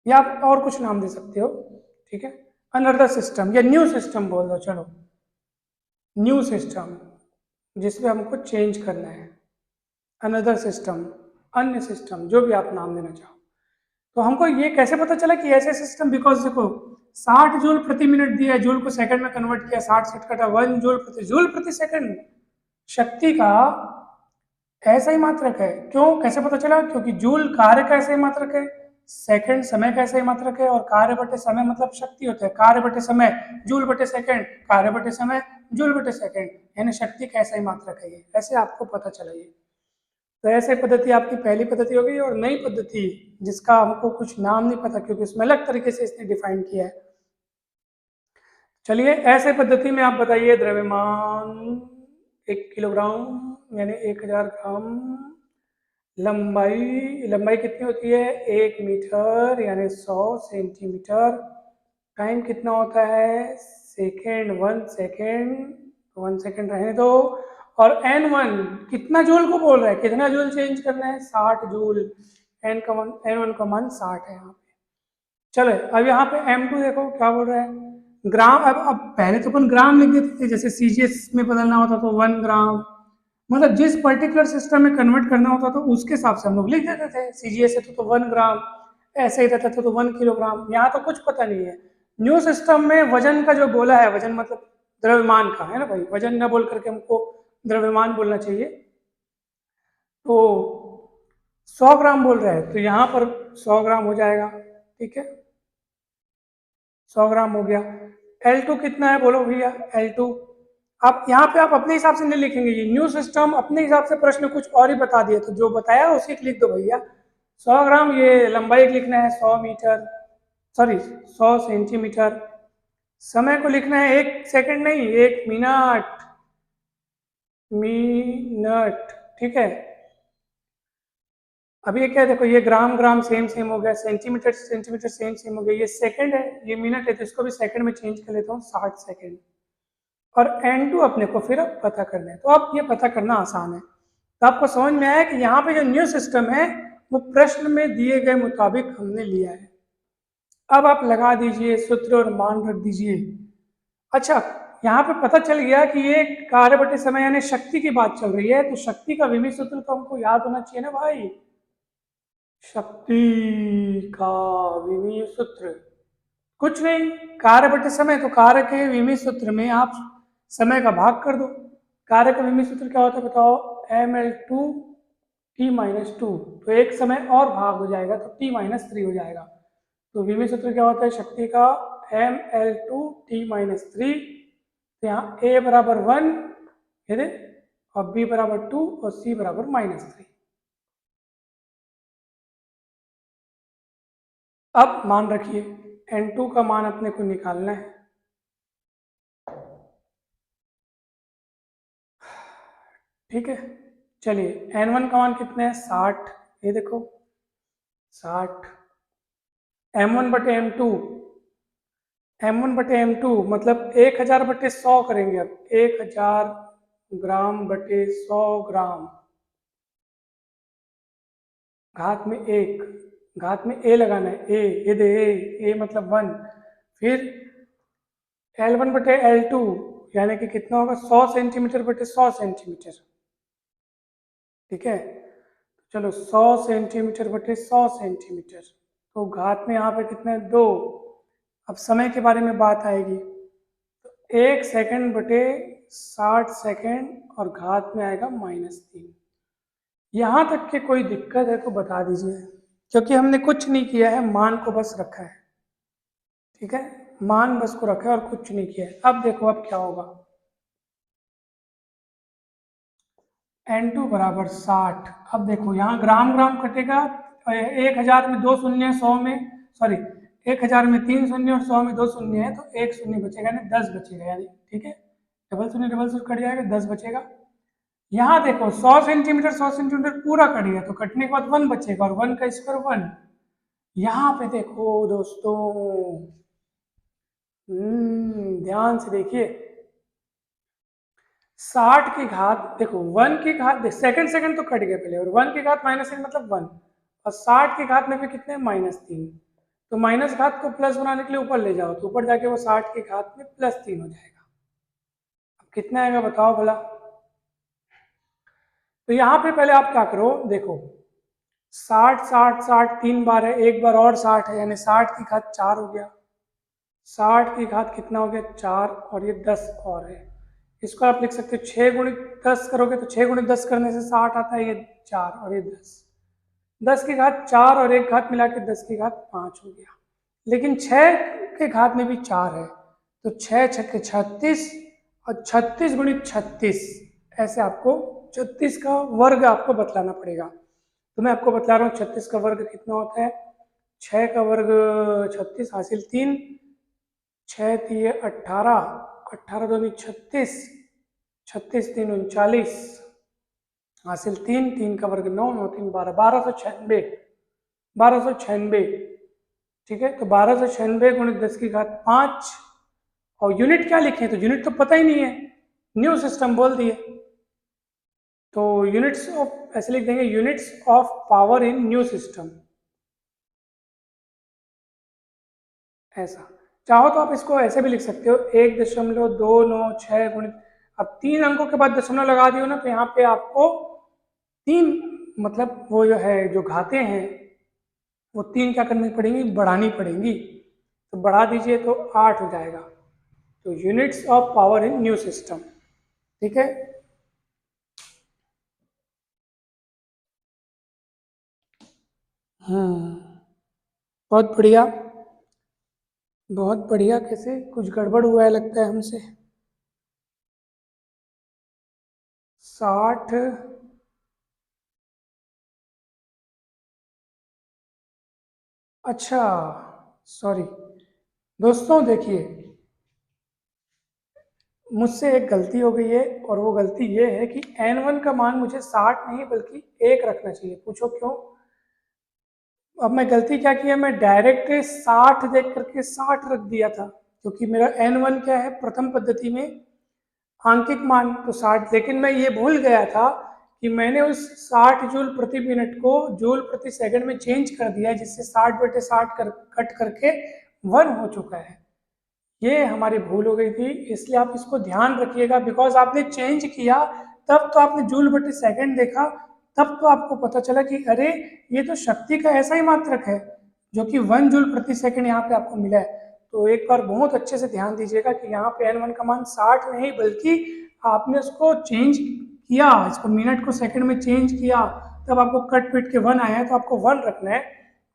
या आप और कुछ नाम दे सकते हो। ठीक है, अनदर सिस्टम या न्यू सिस्टम बोल दो, चलो न्यू सिस्टम, जिसमें हमको चेंज करना है। अनदर सिस्टम, अन्य सिस्टम, जो भी आप नाम देना चाहो। तो हमको ये कैसे पता चला कि ऐसे सिस्टम, बिकॉज देखो 60 जूल प्रति मिनट दिया है, जूल को सेकंड में कन्वर्ट किया, 60 से कटा 1 जूल प्रति सेकंड शक्ति का ऐसा ही मात्रक है। क्यों, कैसे पता चला, क्योंकि जूल कार्य का ऐसा ही मात्रक है, सेकंड समय का ऐसा ही मात्रक है, और कार्य बटे समय मतलब शक्ति होता है। कार्य बटे समय जूल बटे सेकंड, कार्य बटे समय जूल बटे सेकंड, यानी शक्ति का ऐसा ही मात्रक है ये। ऐसे आपको पता चला ये। तो ऐसे पद्धति आपकी पहली पद्धति हो गई। और नई पद्धति जिसका हमको कुछ नाम नहीं पता, क्योंकि उसमें अलग तरीके से इसने डिफाइन किया है। चलिए, ऐसे पद्धति में आप बताइए द्रव्यमान 1 किलोग्राम यानी 1000 ग्राम, लंबाई कितनी होती है 1 मीटर यानी 100 सेंटीमीटर, टाइम कितना होता है सेकेंड, 1 सेकेंड रहने दो। और N1 कितना जूल को बोल रहा है, कितना जूल चेंज करना है 60 जूल, N1 का मान 60 है यहाँ पे। चलो अब यहाँ पे M2 देखो क्या बोल रहा है, ग्राम। अब पहले तो अपन ग्राम लिख देते थे, जैसे CGS में बदलना होता तो 1 ग्राम, मतलब जिस पर्टिकुलर सिस्टम में कन्वर्ट करना होता तो उसके हिसाब से हम लोग लिख देते थे। CGS है तो 1 ग्राम, ऐसे ही रहता था तो 1 किलोग्राम। यहाँ तो कुछ पता नहीं है। न्यू सिस्टम में वजन का जो बोला है, वजन मतलब द्रव्यमान का है ना भाई, वजन न बोल करके हमको द्रव्यमान बोलना चाहिए। तो 100 ग्राम बोल रहा है, तो यहाँ पर 100 ग्राम हो जाएगा। ठीक है, 100 ग्राम हो गया। L2 कितना है बोलो भैया, L2 आप यहाँ पे आप अपने हिसाब से नहीं लिखेंगे, ये न्यू सिस्टम अपने हिसाब से प्रश्न कुछ और ही बता दिए, तो जो बताया उसी को लिख दो भैया। 100 ग्राम, ये लंबाई लिखना है 100 मीटर, सॉरी 100 सेंटीमीटर। समय को लिखना है 1 सेकंड नहीं, 1 मिनट, मिनट। ठीक है, अभी ये क्या है देखो, ये ग्राम ग्राम सेम सेम हो गया, सेंटीमीटर सेंटीमीटर सेम सेम हो गया, ये सेकंड है ये मिनट है, तो इसको भी सेकंड में चेंज कर लेता हूँ 60 सेकंड। और N2 अपने को फिर अब पता करना है, तो अब ये पता करना आसान है। तो आपको समझ में आया कि यहाँ पे जो न्यू सिस्टम है वो प्रश्न में दिए गए मुताबिक हमने लिया है। अब आप लगा दीजिए सूत्र और मान रख दीजिए। अच्छा, यहाँ पे पता चल गया कि ये कार्य बटे समय यानी शक्ति की बात चल रही है, तो शक्ति का विभव सूत्र तो हमको याद होना चाहिए ना भाई। शक्ति का विभव सूत्र कुछ नहीं, कार्य बटे समय, तो कार्य के विभव सूत्र में आप समय का भाग कर दो। कार्य का विभव सूत्र क्या होता है बताओ, ml2 t-2, तो एक समय और भाग हो जाएगा तो t-3 हो जाएगा। तो विभव सूत्र क्या होता है शक्ति का, ml2 t-3, तो यहाँ a बराबर 1 है और b बराबर 2 और c बराबर -3। अब मान रखिए N2 का मान अपने को निकालना है। ठीक है, चलिए N1 का मान कितना है 60, ये देखो 60, M1 बटे M2 m1/m2 मतलब 1000/100 करेंगे। अब 1000 ग्राम/100 ग्राम, घात में 1, घात में a लगाना है, ए दे ए मतलब 1। फिर L1/L2 यानी कि कितना होगा 100 सेंटीमीटर/100 सेंटीमीटर। ठीक है, चलो 100 सेंटीमीटर/100 सेंटीमीटर, तो घात में यहाँ पे कितना है 2। अब समय के बारे में बात आएगी, तो 1 सेकंड/60 सेकंड और घात में आएगा -3। यहाँ तक के कोई दिक्कत है तो बता दीजिए, क्योंकि हमने कुछ नहीं किया है, मान को बस रखा है। ठीक है, मान बस को रखा है और कुछ नहीं किया है। अब देखो अब क्या होगा, N2 बराबर 60। अब देखो यहाँ ग्राम ग्राम कटेगा, 1000 में 2 शून्य, 100 में सॉरी 1000 में 3 शून्य और 100 में 2 शून्य है, तो 1 शून्य बचेगा, यानी 10 बचेगा, यानी ठीक है, डबल शून्य कट जाएगा, 10 बचेगा। यहाँ देखो 100 सेंटीमीटर 100 सेंटीमीटर पूरा कट गया, तो कटने के बाद 1 बचेगा, और 1 का स्क्वायर 1। यहाँ पे देखो दोस्तों, ध्यान से देखिए, 60 की घात देखो, 1 की घात सेकंड सेकंड तो कट गया पहले, और 1 की घात -1 मतलब 1, और 60 की घात में भी कितने -3, तो माइनस घात को प्लस बनाने के लिए ऊपर ले जाओ, तो ऊपर जाके वो 60 की घात में +3 हो जाएगा। अब कितना आएगा बताओ भला। तो यहाँ पे पहले आप क्या करो, देखो 60 60 60 3 बार है, एक बार और 60 है, यानी 60 की घात 4 हो गया, 60 की घात कितना हो गया 4, और ये 10 और है। इसको आप लिख सकते हो 6 गुणित 10 करोगे तो 6 गुणित 10 करने से 60 आता है, ये 4 और ये 10, 10 की घात 4 और एक घात मिला के 10 की घात 5 हो गया। लेकिन 6 के घात में भी 4 है, तो 6 छक्के 36, और 36 गुणित 36, ऐसे आपको 36 का वर्ग आपको बतलाना पड़ेगा। तो मैं आपको बतला रहा हूँ 36 का वर्ग कितना होता है। 6 का वर्ग 36 हासिल 3, 6 3 18, 18 दूनी 36, 36 3 39 हासिल 3, 3 का वर्ग 9, 9 3 12, 1296, 1296। ठीक है, तो 1296 गुणित 10 की घात 5, और यूनिट क्या लिखे, तो यूनिट तो पता ही नहीं है, न्यू सिस्टम बोल दिए, तो यूनिट्स ऑफ ऐसे लिख देंगे, units of power in new system, ऐसा। चाहो तो आप इसको ऐसे भी लिख सकते हो, 1.296 गुणित, अब 3 अंकों के बाद दशमलव लगा दियो ना, तो यहाँ पे आपको 3 मतलब वो जो है जो घातें हैं वो 3 क्या करनी पड़ेंगी, बढ़ानी पड़ेंगी, तो बढ़ा दीजिए तो 8 हो जाएगा। तो units of power in new system. ठीक है, बहुत बढ़िया, बहुत बढ़िया। कैसे कुछ गड़बड़ हुआ है लगता है हमसे। 60, अच्छा सॉरी दोस्तों, देखिए मुझसे एक गलती हो गई है, और वो गलती ये है कि n1 का मान मुझे 60 नहीं बल्कि 1 रखना चाहिए। पूछो क्यों। अब मैं गलती क्या किया, मैं डायरेक्ट 60 देख करके 60 रख दिया था, क्योंकि मेरा n1 क्या है प्रथम पद्धति में आंकिक मान, तो 60, लेकिन मैं ये भूल गया था कि मैंने उस 60 जूल प्रति मिनट को जूल प्रति सेकंड में चेंज कर दिया है, जिससे 60/60 कट करके 1 हो चुका है। ये हमारी भूल हो गई थी, इसलिए आप इसको ध्यान रखिएगा, बिकॉज आपने चेंज किया तब तो आपने जूल बटे सेकंड देखा, तब तो आपको पता चला कि अरे ये तो शक्ति का ऐसा ही मात्रक है जो कि 1 जूल प्रति सेकंड यहाँ पे आपको मिला है। तो एक बार बहुत अच्छे से ध्यान दीजिएगा कि यहाँ पे n1 का मान 60 नहीं बल्कि आपने उसको चेंज किया, इसको मिनट को सेकंड में चेंज किया, तब आपको कट पीट के 1 आया है, तो आपको 1 रखना है,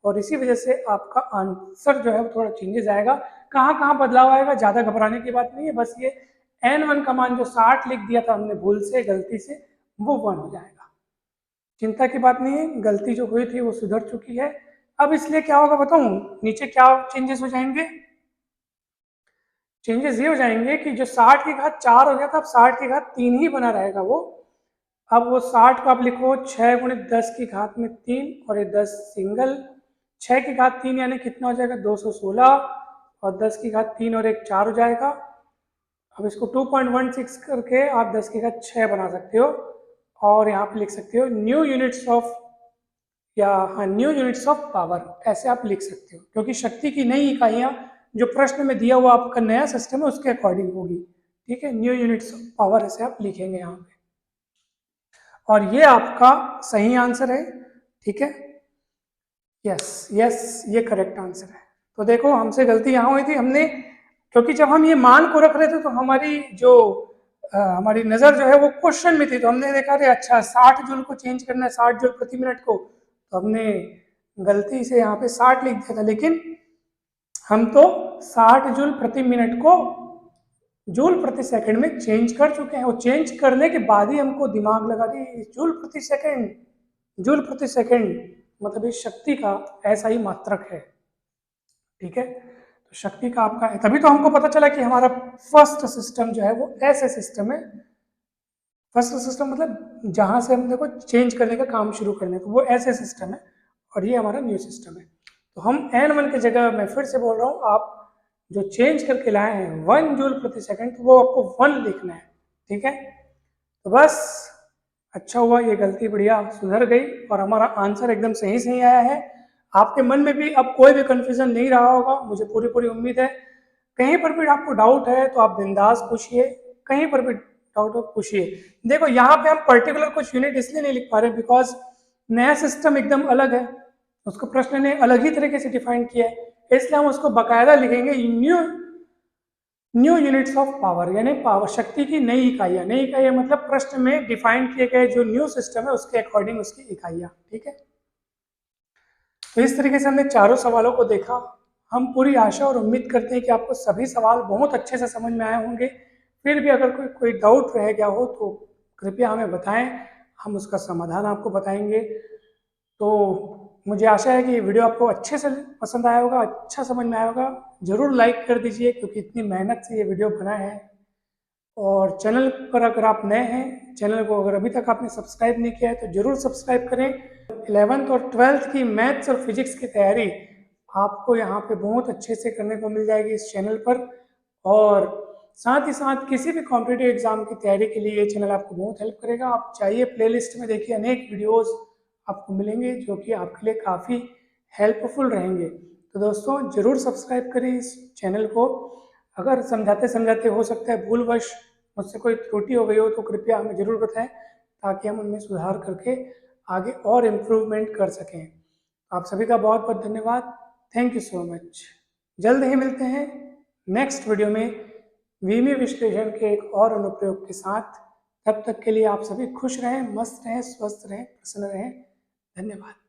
और इसी वजह से आपका आंसर जो है वो थोड़ा चेंजेस आएगा। कहाँ कहाँ बदलाव आएगा, ज़्यादा घबराने की बात नहीं है, बस ये n1 का मान जो 60 लिख दिया था हमने भूल से गलती से, वो 1 हो जाएगा। चिंता की बात नहीं है, गलती जो हुई थी वो सुधर चुकी है। अब इसलिए क्या होगा बताऊं, नीचे क्या चेंजेस हो जाएंगे। चेंजेस ये हो जाएंगे कि जो 60 की घात 4 हो गया था, अब 60 की घात 3 ही बना रहेगा वो। अब वो 60 को आप लिखो 6 गुणित 10 की घात में 3, और ये 10 सिंगल, 6 की घात 3 यानी कितना हो जाएगा 216, और 10 की घात 3 और 1 4 हो जाएगा। अब इसको 2.16 करके आप 10 की घात 6 बना सकते हो और यहाँ पे लिख सकते हो न्यू यूनिट्स ऑफ, या हाँ न्यू यूनिट्स ऑफ पावर, ऐसे आप लिख सकते हो, क्योंकि शक्ति की नई इकाइयाँ जो प्रश्न में दिया हुआ आपका नया सिस्टम है उसके अकॉर्डिंग होगी। ठीक है, न्यू यूनिट्स ऑफ पावर ऐसे आप लिखेंगे यहाँ पे, और ये आपका सही आंसर है। ठीक है, यस यस, ये करेक्ट आंसर है। तो देखो हमसे गलती यहाँ हुई थी, हमने, क्योंकि जब हम ये मान को रख रहे थे तो हमारी जो हमारी नज़र जो है वो क्वेश्चन में थी, तो हमने देखा रे अच्छा 60 जूल को चेंज करना है 60 जूल प्रति मिनट को, तो हमने गलती से यहाँ पे 60 लिख दिया था, लेकिन हम तो 60 जूल प्रति मिनट को जूल प्रति सेकंड में चेंज कर चुके हैं। वो चेंज करने के बाद ही हमको दिमाग लगा कि जूल प्रति सेकंड, जूल प्रति सेकंड मतलब इस शक्ति का ऐसा ही मात्रक है। ठीक है, तो शक्ति का आपका है, तभी तो हमको पता चला कि हमारा फर्स्ट सिस्टम जो है वो ऐसे सिस्टम है। फर्स्ट सिस्टम मतलब जहां से हम देखो चेंज करने का काम शुरू करने, तो वो ऐसे सिस्टम है, और ये हमारा न्यू सिस्टम है। तो हम n1 की जगह, मैं फिर से बोल रहा हूँ, आप जो चेंज करके लाए हैं 1 जूल प्रति सेकंड, तो वो आपको 1 लिखना है। ठीक है, तो बस अच्छा हुआ, ये गलती बढ़िया सुधर गई और हमारा आंसर एकदम सही सही आया है। आपके मन में भी अब कोई भी कंफ्यूजन नहीं रहा होगा, मुझे पूरी पूरी उम्मीद है। कहीं पर भी आपको डाउट है तो आप बिंदास पूछिए, कहीं पर भी डाउट हो पूछिए। देखो यहाँ पे हम पर्टिकुलर कुछ यूनिट इसलिए नहीं लिख पा रहे बिकॉज नया सिस्टम एकदम अलग है, उसको प्रश्न ने अलग ही तरीके से डिफाइन किया है, इसलिए हम उसको बाकायदा लिखेंगे न्यू यूनिट्स ऑफ पावर, यानी पावर शक्ति की नई इकाइयाँ। नई इकाइयाँ मतलब प्रश्न में डिफाइन किए गए जो न्यू सिस्टम है उसके अकॉर्डिंग उसकी इकाइयाँ। ठीक है, तो इस तरीके से हमने चारों सवालों को देखा। हम पूरी आशा और उम्मीद करते हैं कि आपको सभी सवाल बहुत अच्छे से समझ में आए होंगे। फिर भी अगर कोई डाउट रह गया हो तो कृपया हमें बताएं, हम उसका समाधान आपको बताएंगे। तो मुझे आशा है कि ये वीडियो आपको अच्छे से पसंद आया होगा, अच्छा समझ में आया होगा। ज़रूर लाइक कर दीजिए क्योंकि इतनी मेहनत से ये वीडियो बना है। और चैनल पर अगर आप नए हैं, चैनल को अगर अभी तक आपने सब्सक्राइब नहीं किया है तो ज़रूर सब्सक्राइब करें। 11th और 12th की मैथ्स और फिजिक्स की तैयारी आपको यहाँ पे बहुत अच्छे से करने को मिल जाएगी इस चैनल पर, और साथ ही साथ किसी भी कॉम्पिटिटिव एग्जाम की तैयारी के लिए ये चैनल आपको बहुत हेल्प करेगा। आप चाहिए प्लेलिस्ट में देखिए, अनेक वीडियोस आपको मिलेंगे जो कि आपके लिए काफ़ी हेल्पफुल रहेंगे। तो दोस्तों ज़रूर सब्सक्राइब करें इस चैनल को। अगर समझाते समझाते हो सकता है भूलवश मुझसे कोई त्रुटि हो गई हो तो कृपया हमें ज़रूर बताएं ताकि हम उनमें सुधार करके आगे और इम्प्रूवमेंट कर सकें। आप सभी का बहुत बहुत धन्यवाद। Thank you so much. जल्द ही मिलते हैं नेक्स्ट वीडियो में विमीय विश्लेषण के एक और अनुप्रयोग के साथ। तब तक के लिए आप सभी खुश रहें, मस्त रहें, स्वस्थ रहें, प्रसन्न रहें। धन्यवाद।